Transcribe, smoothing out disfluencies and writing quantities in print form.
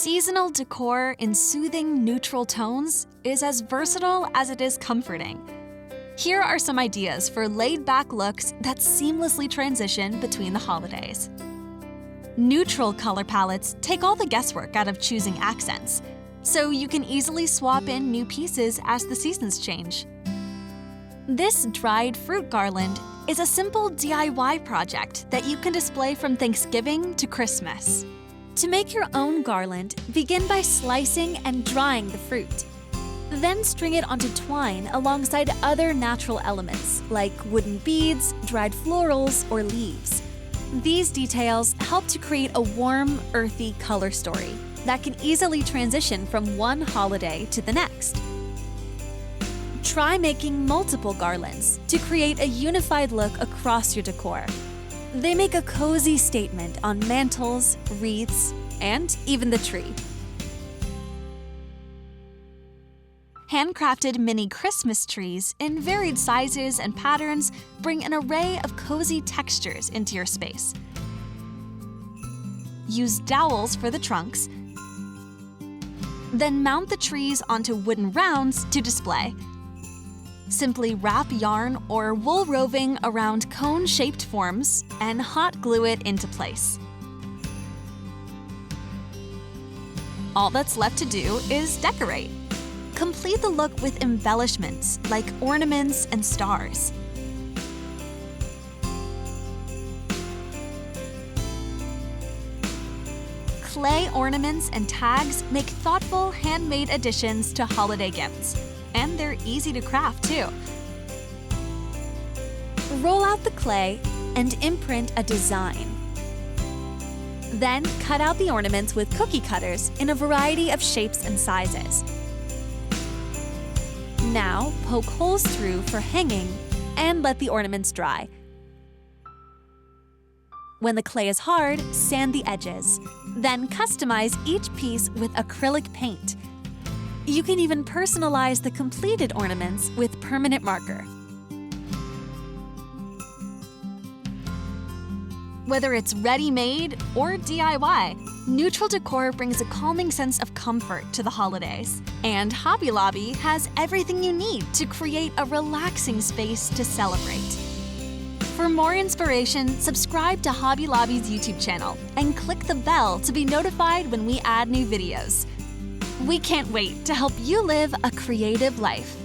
Seasonal decor in soothing, neutral tones is as versatile as it is comforting. Here are some ideas for laid-back looks that seamlessly transition between the holidays. Neutral color palettes take all the guesswork out of choosing accents, so you can easily swap in new pieces as the seasons change. This dried fruit garland is a simple DIY project that you can display from Thanksgiving to Christmas. To make your own garland, begin by slicing and drying the fruit. Then string it onto twine alongside other natural elements like wooden beads, dried florals, or leaves. These details help to create a warm, earthy color story that can easily transition from one holiday to the next. Try making multiple garlands to create a unified look across your decor. They make a cozy statement on mantels, wreaths, and even the tree. Handcrafted mini Christmas trees in varied sizes and patterns bring an array of cozy textures into your space. Use dowels for the trunks, then mount the trees onto wooden rounds to display. Simply wrap yarn or wool roving around cone-shaped forms and hot glue it into place. All that's left to do is decorate. Complete the look with embellishments like ornaments and stars. Clay ornaments and tags make thoughtful, handmade additions to holiday gifts. And they're easy to craft, too. Roll out the clay and imprint a design. Then cut out the ornaments with cookie cutters in a variety of shapes and sizes. Now poke holes through for hanging and let the ornaments dry. When the clay is hard, sand the edges. Then customize each piece with acrylic paint. You can even personalize the completed ornaments with permanent marker. Whether it's ready-made or DIY, neutral decor brings a calming sense of comfort to the holidays. And Hobby Lobby has everything you need to create a relaxing space to celebrate. For more inspiration, subscribe to Hobby Lobby's YouTube channel and click the bell to be notified when we add new videos. We can't wait to help you live a creative life.